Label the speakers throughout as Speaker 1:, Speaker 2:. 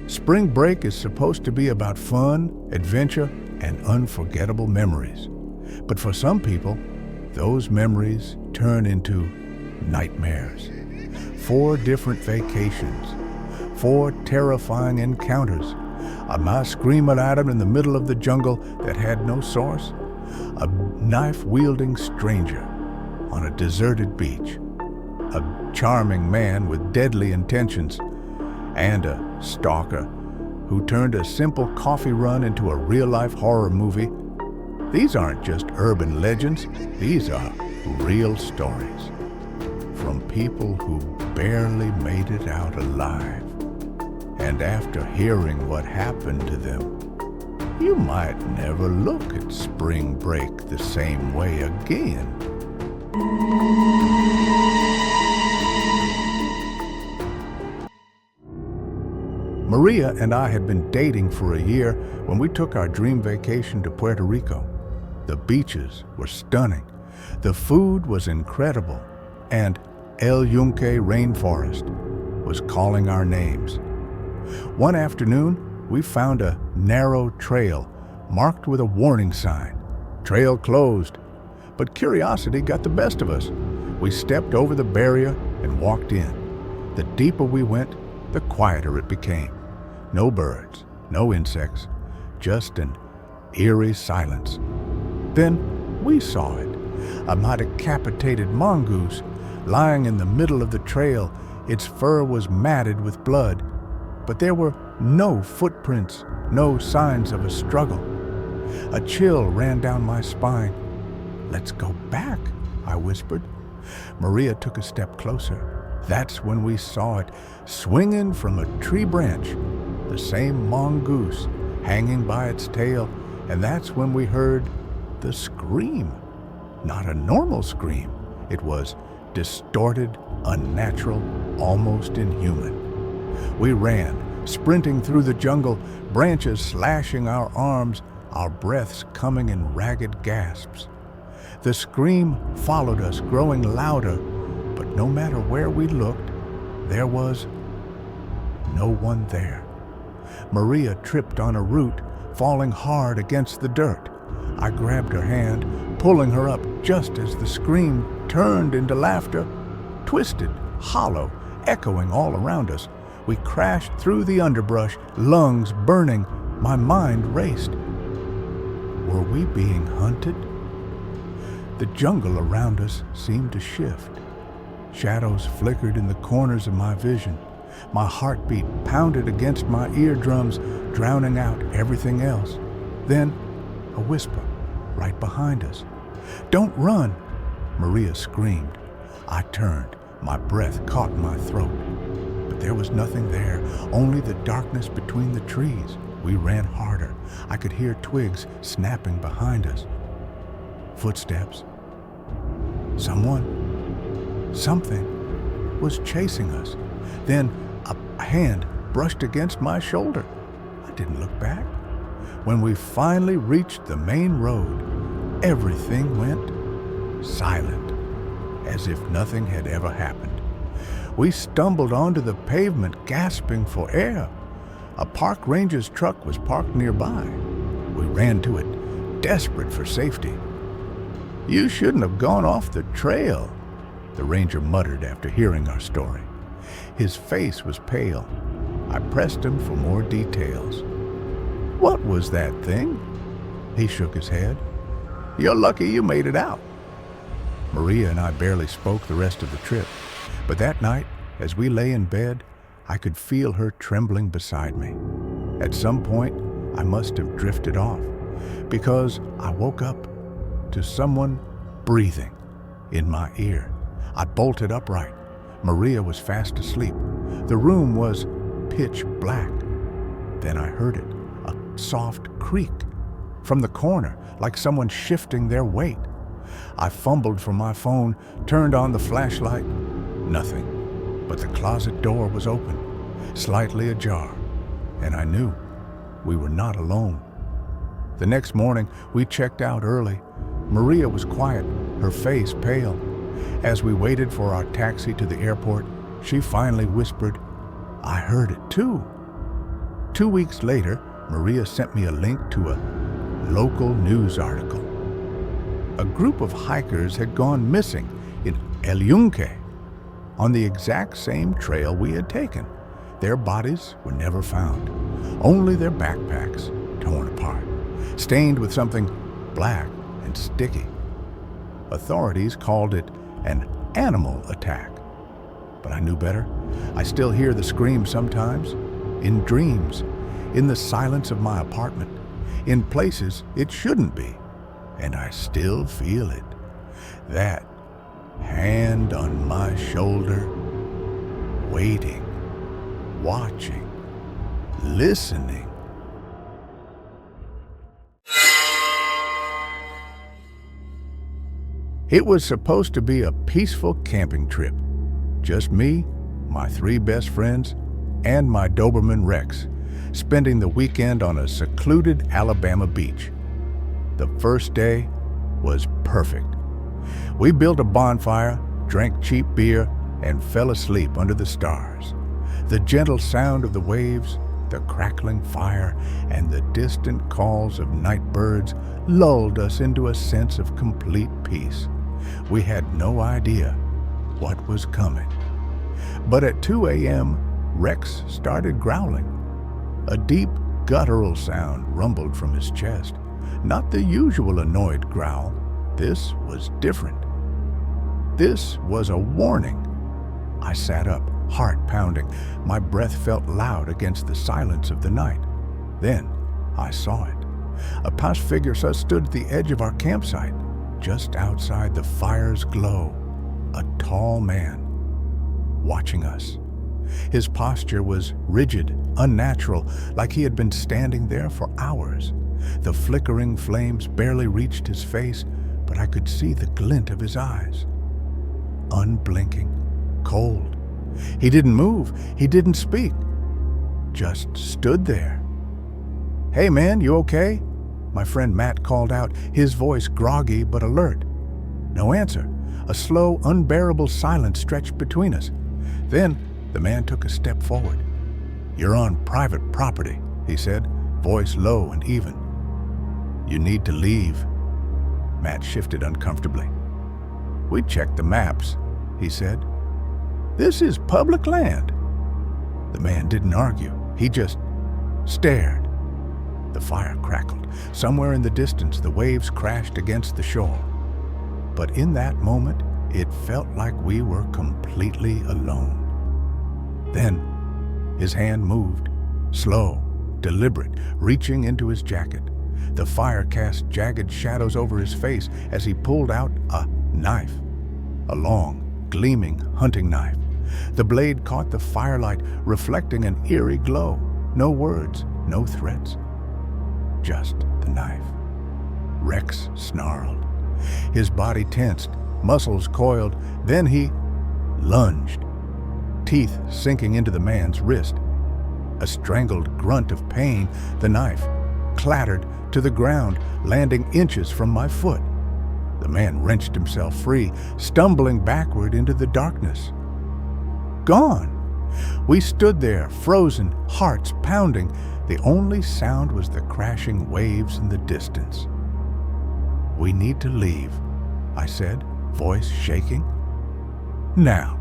Speaker 1: Spring break is supposed to be about fun, adventure, and unforgettable memories. But for some people, those memories turn into nightmares. 4 different vacations, 4 terrifying encounters, a mouse screaming at him in the middle of the jungle that had no source, a knife-wielding stranger on a deserted beach, a charming man with deadly intentions, and a stalker who turned a simple coffee run into a real-life horror movie. These aren't just urban legends, these are real stories from people who barely made it out alive. And after hearing what happened to them, you might never look at spring break the same way again. Maria and I had been dating for a year when we took our dream vacation to Puerto Rico. The beaches were stunning, the food was incredible, and El Yunque rainforest was calling our names. One afternoon, we found a narrow trail marked with a warning sign. Trail closed, but curiosity got the best of us. We stepped over the barrier and walked in. The deeper we went, the quieter it became. No birds, no insects, just an eerie silence. Then we saw it, a decapitated mongoose lying in the middle of the trail. Its fur was matted with blood, but there were no footprints, no signs of a struggle. A chill ran down my spine. "Let's go back," I whispered. Maria took a step closer. That's when we saw it, swinging from a tree branch, the same mongoose hanging by its tail, and that's when we heard the scream. Not a normal scream. It was distorted, unnatural, almost inhuman. We ran, sprinting through the jungle, branches slashing our arms, our breaths coming in ragged gasps. The scream followed us, growing louder, but no matter where we looked, there was no one there. Maria tripped on a root, falling hard against the dirt. I grabbed her hand, pulling her up just as the scream turned into laughter, twisted, hollow, echoing all around us. We crashed through the underbrush, lungs burning. My mind raced. Were we being hunted? The jungle around us seemed to shift. Shadows flickered in the corners of my vision. My heartbeat pounded against my eardrums, drowning out everything else. Then, a whisper right behind us. "Don't run!" Maria screamed. I turned. My breath caught in my throat. But there was nothing there, only the darkness between the trees. We ran harder. I could hear twigs snapping behind us. Footsteps. Something was chasing us. Then a hand brushed against my shoulder. I didn't look back. When we finally reached the main road, everything went silent, as if nothing had ever happened. We stumbled onto the pavement, gasping for air. A park ranger's truck was parked nearby. We ran to it, desperate for safety. "You shouldn't have gone off the trail," the ranger muttered after hearing our story. His face was pale. I pressed him for more details. "What was that thing?" He shook his head. "You're lucky you made it out." Maria and I barely spoke the rest of the trip, but that night, as we lay in bed, I could feel her trembling beside me. At some point, I must have drifted off, because I woke up to someone breathing in my ear. I bolted upright. Maria was fast asleep. The room was pitch black. Then I heard it, a soft creak from the corner, like someone shifting their weight. I fumbled for my phone, turned on the flashlight. Nothing, but the closet door was open, slightly ajar, and I knew we were not alone. The next morning, we checked out early. Maria was quiet, her face pale. As we waited for our taxi to the airport, she finally whispered, "I heard it too." 2 weeks later, Maria sent me a link to a local news article. A group of hikers had gone missing in El Yunque, on the exact same trail we had taken. Their bodies were never found, only their backpacks torn apart, stained with something black and sticky. Authorities called it an animal attack, but I knew better. I still hear the screams sometimes, in dreams, in the silence of my apartment, in places it shouldn't be, and I still feel it. That hand on my shoulder, waiting, watching, listening. It was supposed to be a peaceful camping trip. Just me, my 3 best friends, and my Doberman Rex, spending the weekend on a secluded Alabama beach. The first day was perfect. We built a bonfire, drank cheap beer, and fell asleep under the stars. The gentle sound of the waves, the crackling fire, and the distant calls of night birds lulled us into a sense of complete peace. We had no idea what was coming. But at 2 a.m., Rex started growling. A deep, guttural sound rumbled from his chest. Not the usual annoyed growl. This was different. This was a warning. I sat up, heart pounding. My breath felt loud against the silence of the night. Then I saw it. A past figure stood at the edge of our campsite, just outside the fire's glow. A tall man, watching us. His posture was rigid, unnatural, like he had been standing there for hours. The flickering flames barely reached his face, but I could see the glint of his eyes. Unblinking, cold. He didn't move, he didn't speak. Just stood there. "Hey man, you okay?" My friend Matt called out, his voice groggy but alert. No answer. A slow, unbearable silence stretched between us. Then the man took a step forward. "You're on private property," he said, voice low and even. "You need to leave." Matt shifted uncomfortably. "We checked the maps," he said. "This is public land." The man didn't argue. He just stared. The fire crackled. Somewhere in the distance, the waves crashed against the shore. But in that moment, it felt like we were completely alone. Then, his hand moved, slow, deliberate, reaching into his jacket. The fire cast jagged shadows over his face as he pulled out a knife, a long, gleaming hunting knife. The blade caught the firelight, reflecting an eerie glow. No words, no threats. Just the knife. Rex snarled. His body tensed, muscles coiled. Then he lunged, teeth sinking into the man's wrist. A strangled grunt of pain, the knife clattered to the ground, landing inches from my foot. The man wrenched himself free, stumbling backward into the darkness. Gone! We stood there, frozen, hearts pounding. The only sound was the crashing waves in the distance. "We need to leave," I said, voice shaking. Now.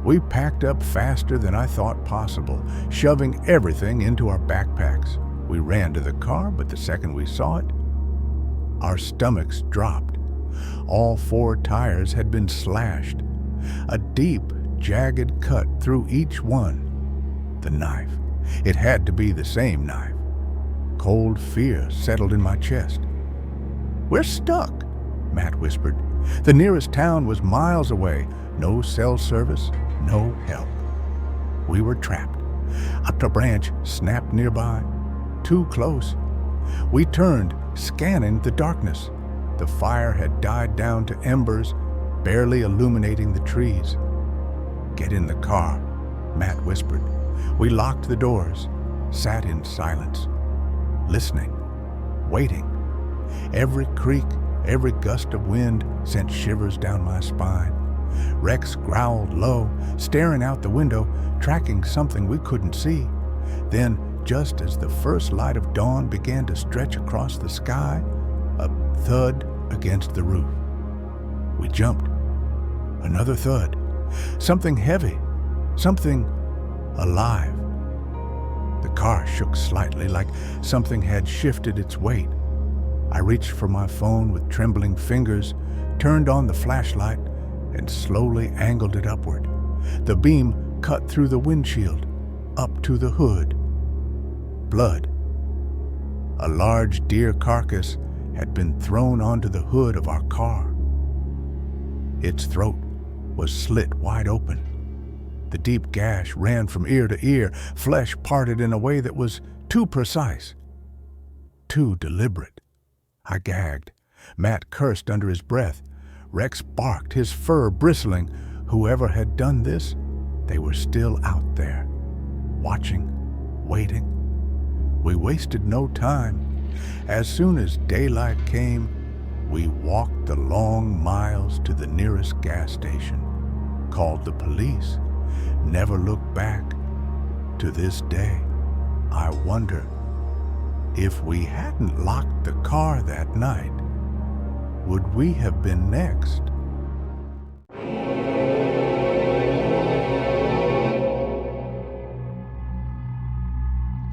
Speaker 1: We packed up faster than I thought possible, shoving everything into our backpacks. We ran to the car, but the second we saw it, our stomachs dropped. All 4 tires had been slashed. A deep, jagged cut through each one. The knife. It had to be the same knife. Cold fear settled in my chest. "We're stuck," Matt whispered. The nearest town was miles away. No cell service, no help. We were trapped. A branch snapped nearby. Too close. We turned, scanning the darkness. The fire had died down to embers, barely illuminating the trees. "Get in the car," Matt whispered. We locked the doors, sat in silence, listening, waiting. Every creak, every gust of wind sent shivers down my spine. Rex growled low, staring out the window, tracking something we couldn't see. Then, just as the first light of dawn began to stretch across the sky, a thud against the roof. We jumped. Another thud. Something heavy. Something alive. The car shook slightly, like something had shifted its weight. I reached for my phone with trembling fingers, turned on the flashlight, and slowly angled it upward. The beam cut through the windshield, up to the hood. Blood. A large deer carcass had been thrown onto the hood of our car. Its throat was slit wide open. The deep gash ran from ear to ear, flesh parted in a way that was too precise, too deliberate. I gagged. Matt cursed under his breath. Rex barked, his fur bristling. Whoever had done this, they were still out there, watching, waiting. We wasted no time. As soon as daylight came, we walked the long miles to the nearest gas station, called the police, never looked back. To this day, I wonder if we hadn't locked the car that night, would we have been next?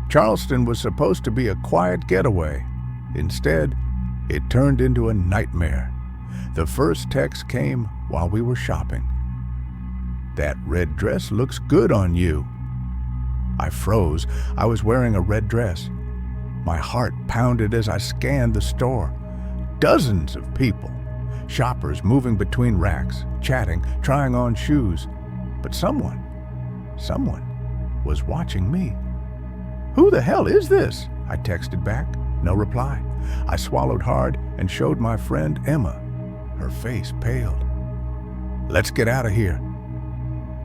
Speaker 1: Charleston was supposed to be a quiet getaway. Instead, it turned into a nightmare. The first text came while we were shopping. "That red dress looks good on you." I froze. I was wearing a red dress. My heart pounded as I scanned the store. Dozens of people. Shoppers moving between racks, chatting, trying on shoes. But someone was watching me. "Who the hell is this?" I texted back. No reply. I swallowed hard and showed my friend Emma. Her face paled. "Let's get out of here."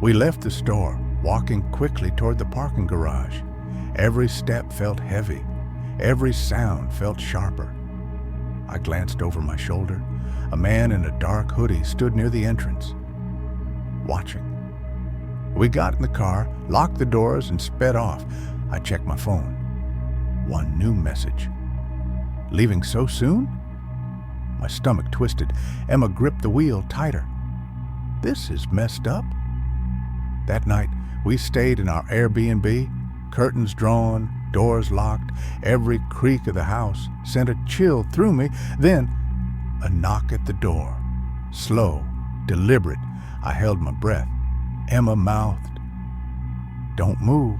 Speaker 1: We left the store, walking quickly toward the parking garage. Every step felt heavy. Every sound felt sharper. I glanced over my shoulder. A man in a dark hoodie stood near the entrance, watching. We got in the car, locked the doors, and sped off. I checked my phone. One new message. "Leaving so soon?" My stomach twisted. Emma gripped the wheel tighter. "This is messed up." That night, we stayed in our Airbnb, curtains drawn, doors locked. Every creak of the house sent a chill through me. Then, a knock at the door. Slow, deliberate. I held my breath. Emma mouthed, "Don't move."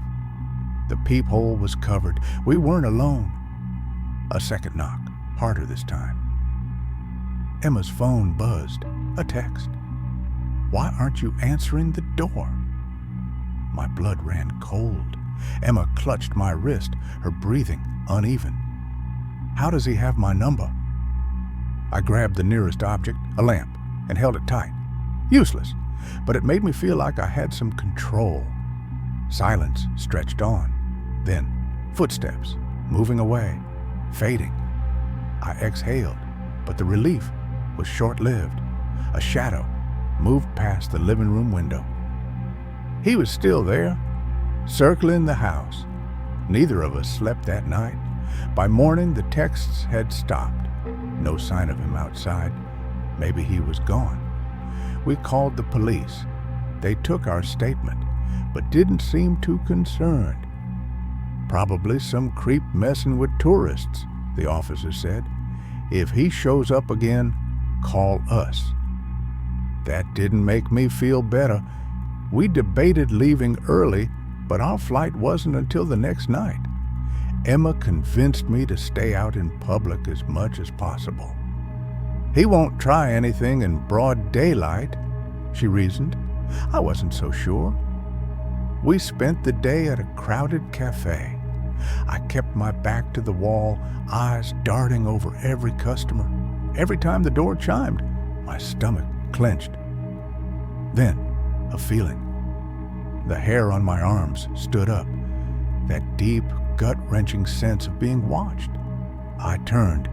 Speaker 1: The peephole was covered. We weren't alone. A second knock, harder this time. Emma's phone buzzed. A text. "Why aren't you answering the door?" My blood ran cold. Emma clutched my wrist, her breathing uneven. "How does he have my number?" I grabbed the nearest object, a lamp, and held it tight. Useless, but it made me feel like I had some control. Silence stretched on. Then, footsteps, moving away, fading. I exhaled, but the relief was short-lived. A shadow moved past the living room window. He was still there, circling the house. Neither of us slept that night. By morning, the texts had stopped. No sign of him outside. Maybe he was gone. We called the police. They took our statement, but didn't seem too concerned. "Probably some creep messing with tourists," the officer said. "If he shows up again, call us." That didn't make me feel better. We debated leaving early, but our flight wasn't until the next night. Emma convinced me to stay out in public as much as possible. "He won't try anything in broad daylight," she reasoned. I wasn't so sure. We spent the day at a crowded cafe. I kept my back to the wall, eyes darting over every customer. Every time the door chimed, my stomach clenched. Then, a feeling. The hair on my arms stood up. That deep, gut-wrenching sense of being watched. I turned,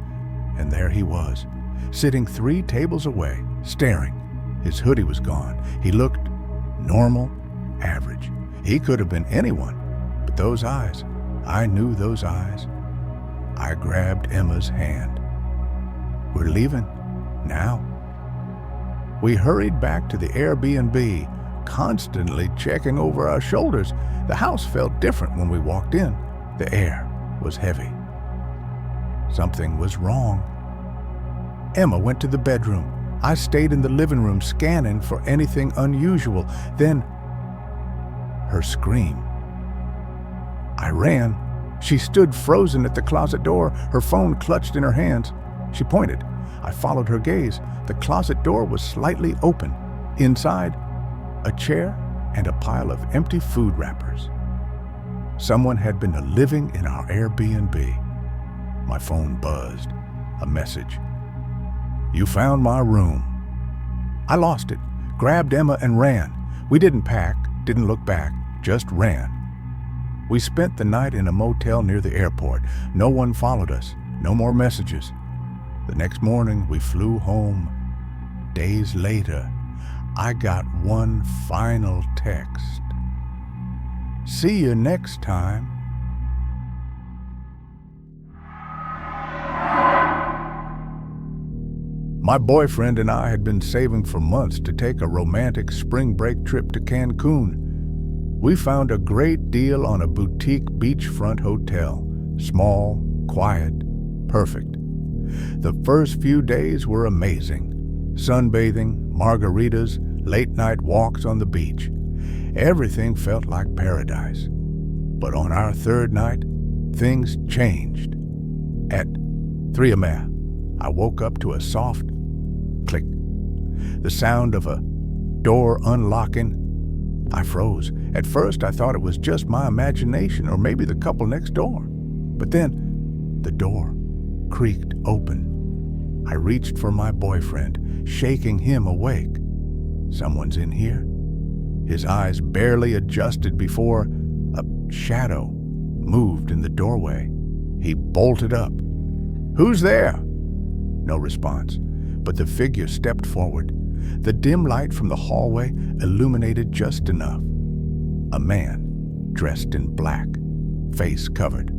Speaker 1: and there he was, sitting 3 tables away, staring. His hoodie was gone. He looked normal, average. He could have been anyone, but those eyes, I knew those eyes. I grabbed Emma's hand. We're leaving now. We hurried back to the Airbnb, constantly checking over our shoulders. The house felt different when we walked in. The air was heavy. Something was wrong. Emma went to the bedroom. I stayed in the living room scanning for anything unusual. Then, her scream. I ran. She stood frozen at the closet door, her phone clutched in her hands. She pointed. I followed her gaze. The closet door was slightly open. Inside, a chair and a pile of empty food wrappers. Someone had been living in our Airbnb. My phone buzzed. A message. You found my room. I lost it, grabbed Emma and ran. We didn't pack, didn't look back, just ran. We spent the night in a motel near the airport. No one followed us, no more messages. The next morning, we flew home. Days later, I got one final text. See you next time. My boyfriend and I had been saving for months to take a romantic spring break trip to Cancun. We found a great deal on a boutique beachfront hotel. Small, quiet, perfect. The first few days were amazing. Sunbathing, margaritas, late-night walks on the beach. Everything felt like paradise. But on our third night, things changed. At 3 a.m., I woke up to a soft click. The sound of a door unlocking. I froze. At first, I thought it was just my imagination or maybe the couple next door. But then, the door creaked open. I reached for my boyfriend, shaking him awake. Someone's in here? His eyes barely adjusted before a shadow moved in the doorway. He bolted up. Who's there? No response, but the figure stepped forward. The dim light from the hallway illuminated just enough. A man, dressed in black, face covered.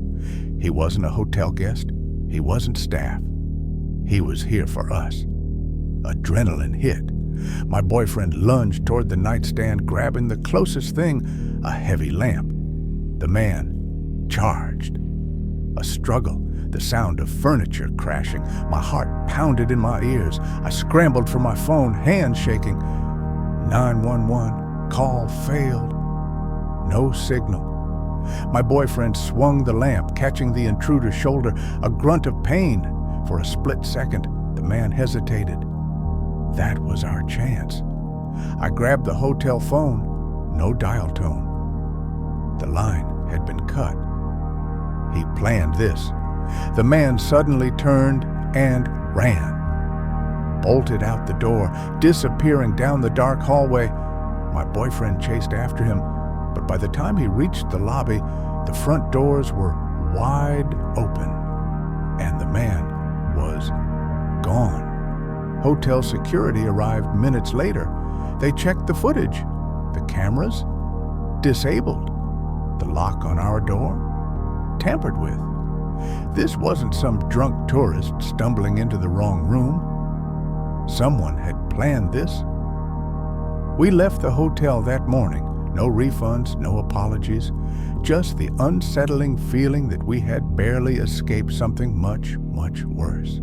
Speaker 1: He wasn't a hotel guest. He wasn't staff. He was here for us. Adrenaline hit. My boyfriend lunged toward the nightstand, grabbing the closest thing, a heavy lamp. The man charged. A struggle, the sound of furniture crashing. My heart pounded in my ears. I scrambled for my phone, hands shaking. 911, call failed. No signal. My boyfriend swung the lamp, catching the intruder's shoulder, a grunt of pain. For a split second, the man hesitated. That was our chance. I grabbed the hotel phone. No dial tone. The line had been cut. He planned this. The man suddenly turned and ran. Bolted out the door, disappearing down the dark hallway. My boyfriend chased after him, but by the time he reached the lobby, the front doors were wide open, and the man was gone. Hotel security arrived minutes later. They checked the footage. The cameras? Disabled. The lock on our door? Tampered with. This wasn't some drunk tourist stumbling into the wrong room. Someone had planned this. We left the hotel that morning. No refunds, no apologies, just the unsettling feeling that we had barely escaped something much, much worse.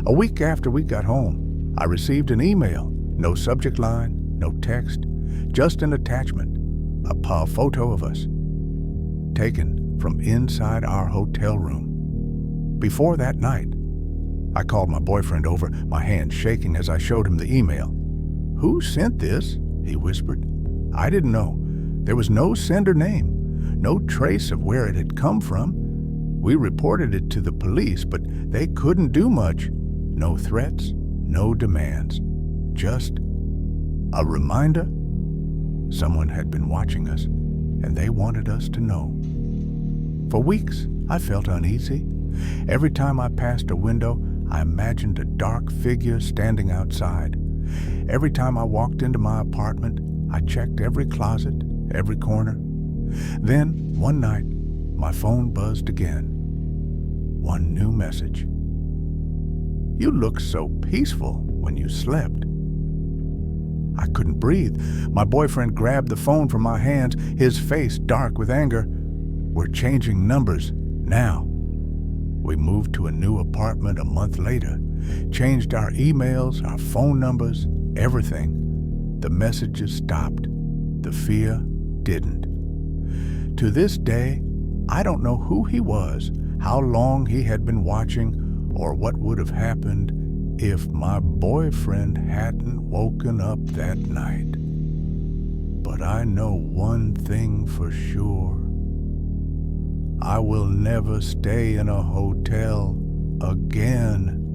Speaker 1: A week after we got home, I received an email. No subject line, no text, just an attachment, a photo of us, taken from inside our hotel room. Before that night, I called my boyfriend over, my hands shaking as I showed him the email. "Who sent this?" he whispered. I didn't know. There was no sender name, no trace of where it had come from. We reported it to the police, but they couldn't do much. No threats, no demands, just a reminder. Someone had been watching us, and they wanted us to know. For weeks, I felt uneasy. Every time I passed a window, I imagined a dark figure standing outside. Every time I walked into my apartment, I checked every closet, every corner. Then, one night, My phone buzzed again. One new message. You looked so peaceful when you slept. I couldn't breathe. My boyfriend grabbed the phone from my hands, his face dark with anger. We're changing numbers now. We moved to a new apartment a month later, changed our emails, our phone numbers, everything. The messages stopped. The fear didn't. To this day, I don't know who he was, how long he had been watching, or what would have happened if my boyfriend hadn't woken up that night. But I know one thing for sure. I will never stay in a hotel again.